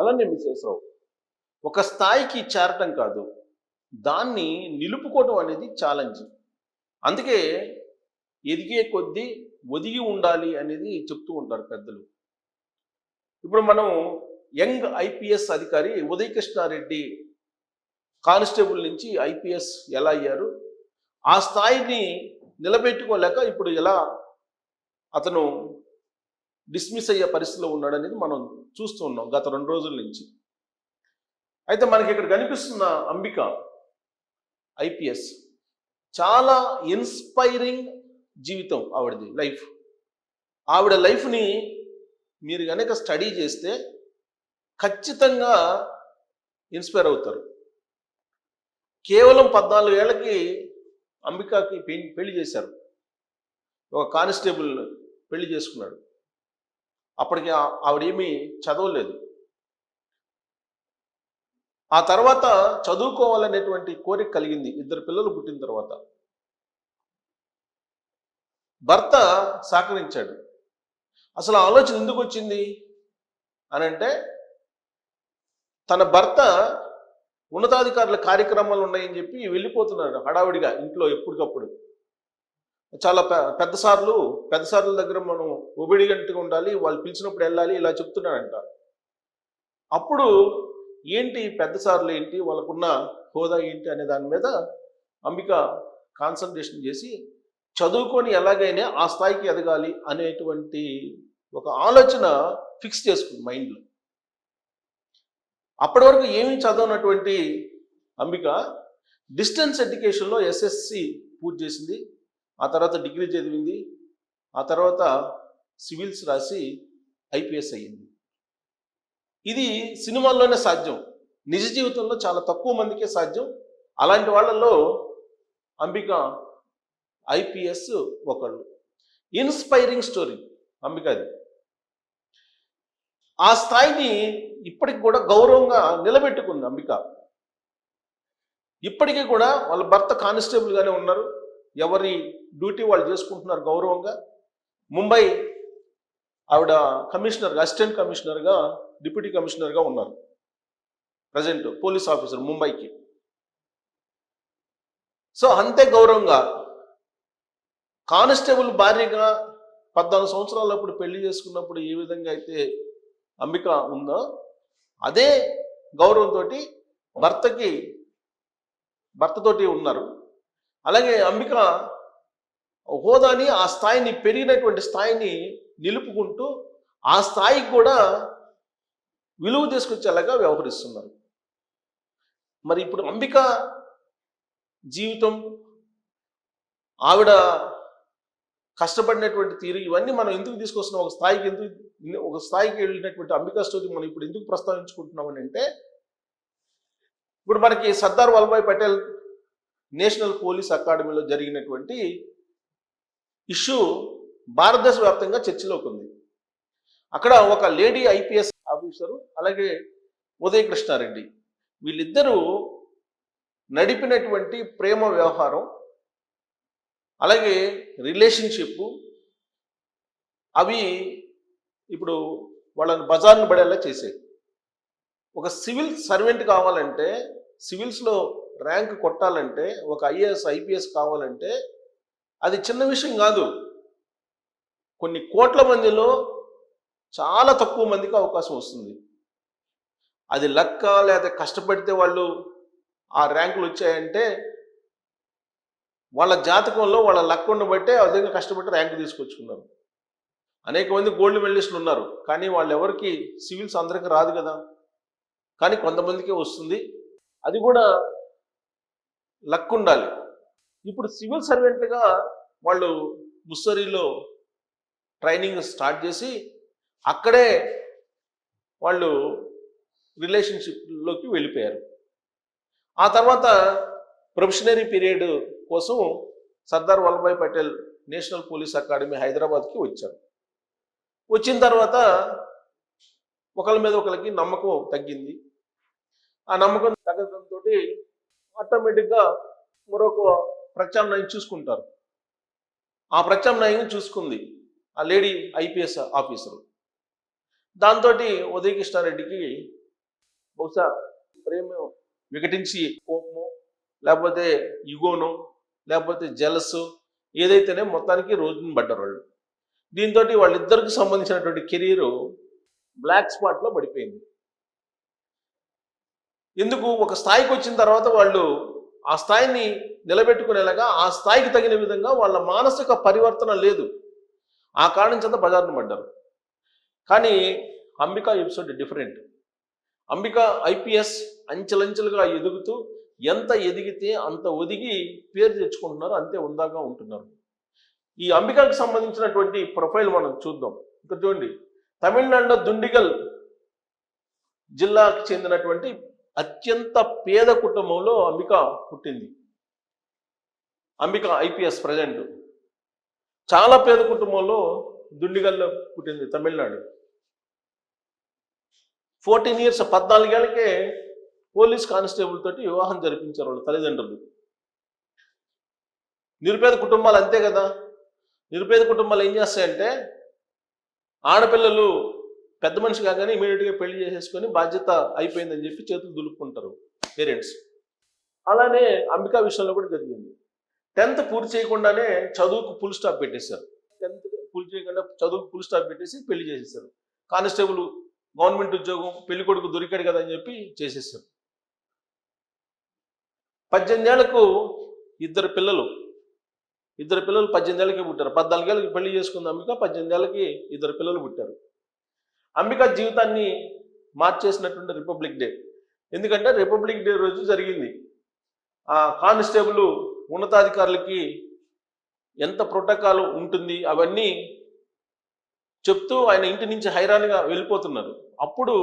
అలానే మిశ్రేశ్వరరావు ఒక స్థాయికి చేరటం కాదు, దాన్ని నిలుపుకోవడం అనేది ఛాలెంజ్. అందుకే ఎదిగే కొద్దీ ఒదిగి ఉండాలి అనేది చెప్తూ ఉంటారు పెద్దలు. ఇప్పుడు మనం యంగ్ ఐపీఎస్ అధికారి ఉదయకృష్ణారెడ్డి కానిస్టేబుల్ నుంచి ఐపీఎస్ ఎలా అయ్యారు, ఆ స్థాయిని నిలబెట్టుకోలేక ఇప్పుడు ఎలా అతను డిస్మిస్ అయ్యే పరిస్థితిలో ఉన్నాడనేది మనం చూస్తూ ఉన్నాం గత 2 రోజుల నుంచి. అయితే మనకి ఇక్కడ కనిపిస్తున్న అంబిక ఐపీఎస్ చాలా ఇన్స్పైరింగ్ జీవితం ఆవిడది లైఫ్. ఆవిడ లైఫ్ని మీరు కనుక స్టడీ చేస్తే ఖచ్చితంగా ఇన్స్పైర్ అవుతారు. కేవలం 14 ఏళ్ళకి అంబికకి పెళ్లి చేశారు. ఒక కానిస్టేబుల్ పెళ్లి చేసుకున్నాడు. అప్పటికి ఆవిడేమీ చదవలేదు. ఆ తర్వాత చదువుకోవాలనేటువంటి కోరిక కలిగింది 2 పిల్లలు పుట్టిన తర్వాత. భర్త సహకరించాడు. అసలు ఆలోచన ఎందుకు వచ్చింది అని అంటే, తన భర్త ఉన్నతాధికారుల కార్యక్రమాలు ఉన్నాయని చెప్పి వెళ్ళిపోతున్నాడు హడావిడిగా ఇంట్లో ఎప్పటికప్పుడు. చాలా పెద్ద సార్ల దగ్గర మనం ఒబిడియంట్గా ఉండాలి, వాళ్ళు పిలిచినప్పుడు వెళ్ళాలి, ఇలా చెప్తున్నాడంట. అప్పుడు ఏంటి పెద్ద సార్లు ఏంటి, వాళ్ళకున్న హోదా ఏంటి అనే దాని మీద అంబిక కాన్సన్ట్రేషన్ చేసి చదువుకొని ఎలాగైనా ఆ స్థాయికి ఎదగాలి అనేటువంటి ఒక ఆలోచన ఫిక్స్ చేసుకుంది మైండ్లో. అప్పటి వరకు ఏమీ చదవనటువంటి అంబిక డిస్టెన్స్ ఎడ్యుకేషన్లో ఎస్ఎస్సి పూర్తి చేసింది. ఆ తర్వాత డిగ్రీ చదివింది. ఆ తర్వాత సివిల్స్ రాసి ఐపీఎస్ అయ్యింది. ఇది సినిమాల్లోనే సాధ్యం, నిజ జీవితంలో చాలా తక్కువ మందికే సాధ్యం. అలాంటి వాళ్ళల్లో అంబిక ఐపీఎస్ ఒకళ్ళు. ఇన్స్పైరింగ్ స్టోరీ అంబికది. ఆ స్థాయిని ఇప్పటికి కూడా గౌరవంగా నిలబెట్టుకుంది అంబిక. ఇప్పటికీ కూడా వాళ్ళ భర్త కానిస్టేబుల్గానే ఉన్నారు, ఎవరి డ్యూటీ వాళ్ళు చేసుకుంటున్నారు గౌరవంగా. ముంబై ఆవిడ కమిషనర్గా, అసిస్టెంట్ కమిషనర్గా, డిప్యూటీ కమిషనర్గా ఉన్నారు ప్రజెంట్, పోలీస్ ఆఫీసర్ ముంబైకి. సో అంతే గౌరవంగా కానిస్టేబుల్ భార్యగా 14 సంవత్సరాలప్పుడు పెళ్లి చేసుకున్నప్పుడు ఏ విధంగా అయితే అంబిక ఉందో, అదే గౌరవంతో భర్తతోటి ఉన్నారు. అలాగే అంబిక హోదాని, ఆ స్థాయిని, పెరిగినటువంటి స్థాయిని నిలుపుకుంటూ ఆ స్థాయికి కూడా విలువ తీసుకొచ్చేలాగా వ్యవహరిస్తున్నారు. మరి ఇప్పుడు అంబిక జీవితం, ఆవిడ కష్టపడినటువంటి తీరు, ఇవన్నీ మనం ఎందుకు తీసుకొస్తున్నాం, ఒక స్థాయికి వెళ్ళినటువంటి అంబికా స్టోరీ మనం ఇప్పుడు ఎందుకు ప్రస్తావించుకుంటున్నామని అంటే, ఇప్పుడు మనకి సర్దార్ వల్లభాయ్ పటేల్ నేషనల్ పోలీస్ అకాడమీలో జరిగినటువంటి ఇష్యూ భారతదేశ వ్యాప్తంగా చర్చలోకి ఉంది. అక్కడ ఒక లేడీ ఐపీఎస్ ఆఫీసరు, అలాగే ఉదయకృష్ణారెడ్డి, వీళ్ళిద్దరూ నడిపినటువంటి ప్రేమ వ్యవహారం, అలాగే రిలేషన్షిప్, అవి ఇప్పుడు వాళ్ళని బజార్ను పడేలా చేసాయి. ఒక సివిల్ సర్వెంట్ కావాలంటే, సివిల్స్లో ర్యాంక్ కొట్టాలంటే, ఒక ఐఏఎస్ ఐపీఎస్ కావాలంటే అది చిన్న విషయం కాదు. కొన్ని కోట్ల మందిలో చాలా తక్కువ మందికి అవకాశం వస్తుంది. అది లక్క లేదా కష్టపడితే వాళ్ళు ఆ ర్యాంకులు వచ్చాయంటే, వాళ్ళ జాతకంలో వాళ్ళ లక్కను బట్టే ఆ విధంగా కష్టపడి ర్యాంకు తీసుకొచ్చుకున్నారు. అనేక మంది గోల్డ్ మెడలిస్టులు ఉన్నారు, కానీ వాళ్ళు ఎవరికి సివిల్స్ అందరికీ రాదు కదా, కానీ కొంతమందికే వస్తుంది. అది కూడా లక్ ఉండాలి. ఇప్పుడు సివిల్ సర్వెంట్లుగా వాళ్ళు ముస్సరీలో ట్రైనింగ్ స్టార్ట్ చేసి అక్కడే వాళ్ళు రిలేషన్షిప్లోకి వెళ్ళిపోయారు. ఆ తర్వాత ప్రొఫెషనరీ పీరియడ్ కోసం Sardar Vallabhbhai Patel national police academy హైదరాబాద్కి వచ్చారు. వచ్చిన తర్వాత ఒకరి మీద ఒకరికి నమ్మకం తగ్గింది. ఆ నమ్మకం తగ్గడంతో ఆటోమేటిక్గా మరొక ప్రత్యామ్నాయం చూసుకుంటారు. ఆ ప్రత్యామ్నాయం చూసుకుంది ఆ లేడీ ఐపీఎస్ ఆఫీసరు. దాంతో ఉదయకృష్ణారెడ్డికి బహుశా ప్రేమ వికటించి కోపము, లేకపోతే ఇగోను, లేకపోతే జలస్ ఏదైతేనే మొత్తానికి రోజుని పడ్డారు వాళ్ళు. దీంతో వాళ్ళిద్దరికి సంబంధించినటువంటి కెరీరు బ్లాక్ స్పాట్లో పడిపోయింది. ఎందుకు? ఒక స్థాయికి వచ్చిన తర్వాత వాళ్ళు ఆ స్థాయిని నిలబెట్టుకునేలాగా, ఆ స్థాయికి తగిన విధంగా వాళ్ళ మానసిక పరివర్తన లేదు. ఆ కారణం చేత బజార్ను పడ్డారు. కానీ Ambika episode different. Ambika IPS అంచెలంచెలుగా ఎదుగుతూ ఎంత ఎదిగితే అంత ఒదిగి పేరు తెచ్చుకుంటున్నారు, అంతే ఉందాగా ఉంటున్నారు. ఈ అంబికకు సంబంధించినటువంటి ప్రొఫైల్ మనం చూద్దాం. ఇక్కడ చూడండి, తమిళనాడులో దుండిగల్ జిల్లాకు చెందినటువంటి అత్యంత పేద కుటుంబంలో అంబిక పుట్టింది. అంబిక ఐపీఎస్ ప్రజెంట్ చాలా పేద కుటుంబంలో దుండిగల్లో పుట్టింది, తమిళనాడు. 14 years 14 ఏళ్ళకే పోలీస్ కానిస్టేబుల్ తోటి వివాహం జరిపించారు వాళ్ళ తల్లిదండ్రులు. నిరుపేద కుటుంబాలు అంతే కదా. నిరుపేద కుటుంబాలు ఏం చేస్తాయంటే, ఆడపిల్లలు పెద్ద మనిషి కాగానే ఇమీడియట్గా పెళ్లి చేసేసుకొని బాధ్యత అయిపోయిందని చెప్పి చేతులు దులుపుకుంటారు పేరెంట్స్. అలానే అంబికా విషయంలో కూడా జరిగింది. 10th పూర్తి చేయకుండానే చదువుకు ఫుల్ స్టాప్ పెట్టేశారు. 10th పూర్తి చేయకుండా చదువుకు ఫుల్ స్టాప్ పెట్టేసి పెళ్లి చేసేసారు. కానిస్టేబుల్ గవర్నమెంట్ ఉద్యోగం, పెళ్లి కొడుకు దొరికాడు కదా అని చెప్పి చేసేసారు. 18 ఏళ్లకు ఇద్దరు పిల్లలు 18 ఏళ్ళకి పుట్టారు. 14 ఏళ్ళకి పెళ్లి చేసుకుంది అంబిక, 18 ఏళ్ళకి ఇద్దరు పిల్లలు పుట్టారు. అంబిక జీవితాన్ని మార్చేసినటువంటి రిపబ్లిక్ డే. ఎందుకంటే రిపబ్లిక్ డే రోజు జరిగింది. ఆ కానిస్టేబుల్ ఉన్నతాధికారులకి ఎంత ప్రోటోకాల్ ఉంటుంది అవన్నీ చెప్తూ ఆయన ఇంటి నుంచి హైరాన్గా వెళ్ళిపోతున్నారు. అప్పుడు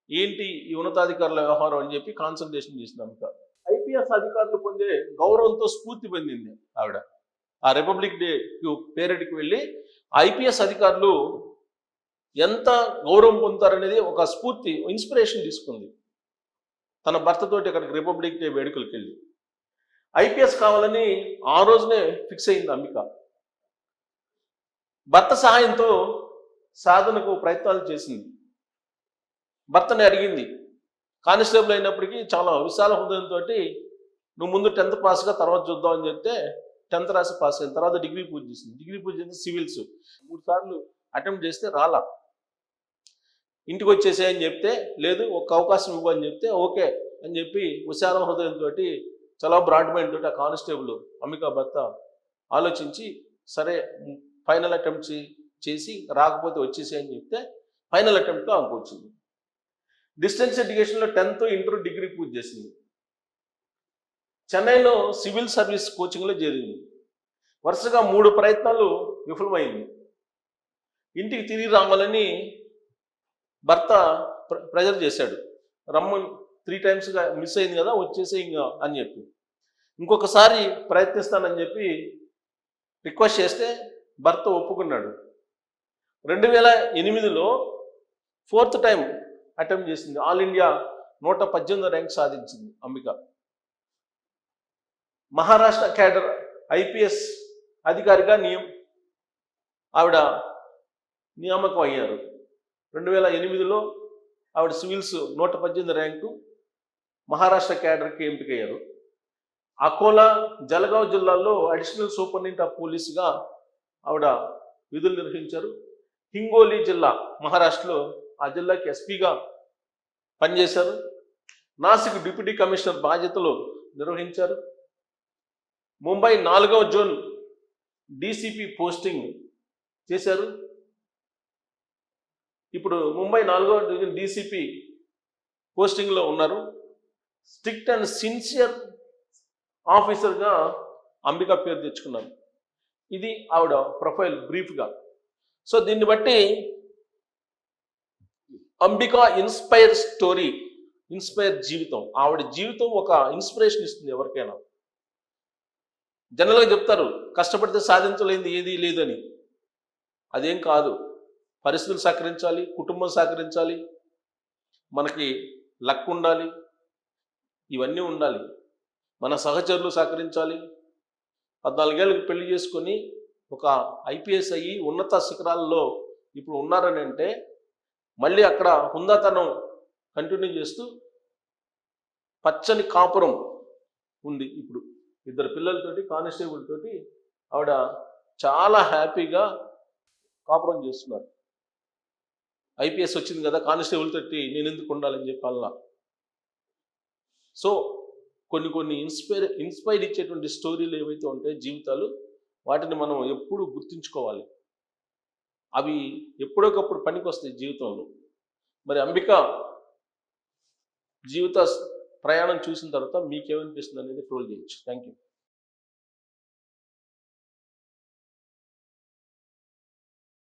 ఏంటి ఈ ఉన్నతాధికారుల వ్యవహారం అని చెప్పి కాన్సన్ట్రేషన్ చేసింది అంబిక. ఐపీఎస్ అధికారులు పొందే గౌరవంతో స్ఫూర్తి పొందింది ఆవిడ. ఆ రిపబ్లిక్ డే పేరెడ్కి వెళ్ళి ఐపీఎస్ అధికారులు ఎంత గౌరవం పొందుతారనేది ఒక స్ఫూర్తి, ఇన్స్పిరేషన్ తీసుకుంది. తన భర్తతోటి అక్కడికి రిపబ్లిక్ డే వేడుకలకు వెళ్ళి ఐపీఎస్ కావాలని ఆ రోజునే ఫిక్స్ అయింది అంబిక. భర్త సహాయంతో సాధనకు ప్రయత్నాలు చేసింది. భర్తని అడిగింది. కానిస్టేబుల్ అయినప్పటికీ చాలా విశాల హృదయంతో, నువ్వు ముందు 10th పాస్గా తర్వాత చూద్దాం అని చెప్తే 10th రాసి పాస్ అయిన తర్వాత డిగ్రీ పూజ చేసింది. డిగ్రీ పూజ చేస్తే సివిల్స్ 3 సార్లు అటెంప్ట్ చేస్తే రాలా. ఇంటికి వచ్చేసే అని చెప్తే, లేదు ఒక్క అవకాశం ఇవ్వు అని చెప్తే ఓకే అని చెప్పి విశాల హృదయంతో, చాలా బ్రాడ్ మైండ్ తోటి ఆ కానిస్టేబుల్ అంబికా భర్త ఆలోచించి, సరే ఫైనల్ అటెంప్ట్ చేసి రాకపోతే వచ్చేసే అని చెప్తే ఫైనల్ అటెంప్ట్లో ఆమెకు వచ్చింది. డిస్టెన్స్ ఎడ్యుకేషన్లో 10th, ఇంటర్, డిగ్రీ పూజ చేసింది. చెన్నైలో సివిల్ సర్వీస్ కోచింగ్లో చేరింది. వరుసగా 3 ప్రయత్నాలు విఫలమైంది. ఇంటికి తిరిగి రావాలని భర్త ప్రెజర్ చేశాడు. రమ్మని 3 times మిస్ అయింది కదా, వచ్చేసే ఇంకా అని చెప్పి. ఇంకొకసారి ప్రయత్నిస్తానని చెప్పి రిక్వెస్ట్ చేస్తే భర్త ఒప్పుకున్నాడు. 2008లో 4th time అటెంప్ట్ చేసింది. ఆల్ ఇండియా 118వ ర్యాంక్ సాధించింది అంబిక. మహారాష్ట్ర క్యాడర్ ఐపీఎస్ అధికారిగా ఆవిడ నియామకం అయ్యారు. 2008లో ఆవిడ సివిల్స్ 118 ర్యాంకు, మహారాష్ట్ర క్యాడర్కి ఎంపికయ్యారు. అకోలా, జలగావ్ జిల్లాల్లో అడిషనల్ సూపరింటెండెంట్ ఆఫ్ పోలీసుగా ఆవిడ విధులు నిర్వహించారు. హింగోలి జిల్లా మహారాష్ట్రలో ఆ జిల్లాకి ఎస్పీగా పనిచేశారు. నాసిక్ డిప్యూటీ కమిషనర్ బాధ్యతలు నిర్వహించారు. ముంబై 4వ జోన్ డీసీపీ పోస్టింగ్ చేశారు. ఇప్పుడు ముంబై 4వ డివిజన్ డీసీపీ పోస్టింగ్లో ఉన్నారు. స్ట్రిక్ట్ అండ్ సిన్సియర్ ఆఫీసర్గా అంబిక పేరు తెచ్చుకున్నారు. ఇది ఆవిడ ప్రొఫైల్ బ్రీఫ్గా. సో దీన్ని బట్టి అంబిక ఇన్స్పైర్ స్టోరీ, ఇన్స్పైర్ జీవితం. ఆవిడ జీవితం ఒక ఇన్స్పిరేషన్ ఇస్తుంది ఎవరికైనా. జనరల్గా చెప్తారు కష్టపడితే సాధించలేనిది ఏదీ లేదని. అదేం కాదు. పరిస్థితులు సహకరించాలి, కుటుంబం సహకరించాలి, మనకి లక్ ఉండాలి, ఇవన్నీ ఉండాలి. మన సహచరులు సహకరించాలి. 14 ఏళ్ళకి పెళ్లి చేసుకొని ఒక ఐపీఎస్ అయ్యి ఉన్నత శిఖరాల్లో ఇప్పుడు ఉన్నారని అంటే మళ్ళీ అక్కడ హుందాతనం కంటిన్యూ చేస్తూ పచ్చని కాపురం ఉంది. ఇప్పుడు 2 పిల్లలతోటి, కానిస్టేబుల్ తోటి ఆవిడ చాలా హ్యాపీగా కాపురం చేస్తున్నారు. ఐపీఎస్ వచ్చింది కదా, కానిస్టేబుల్ తోటి నేను ఎందుకు ఉండాలని చెప్పాలా. సో కొన్ని ఇన్స్పైర్ ఇచ్చేటువంటి స్టోరీలు ఏవైతే ఉంటాయో జీవితాలు, వాటిని మనం ఎప్పుడు గుర్తుంచుకోవాలి. అవి ఎప్పుడొకప్పుడు పనికి వస్తాయి జీవితంలో. మరి అంబిక జీవిత ప్రయాణం చూసిన తర్వాత మీకేమనిపిస్తుంది అనేది ట్రోల్ చేయొచ్చు. Thank you.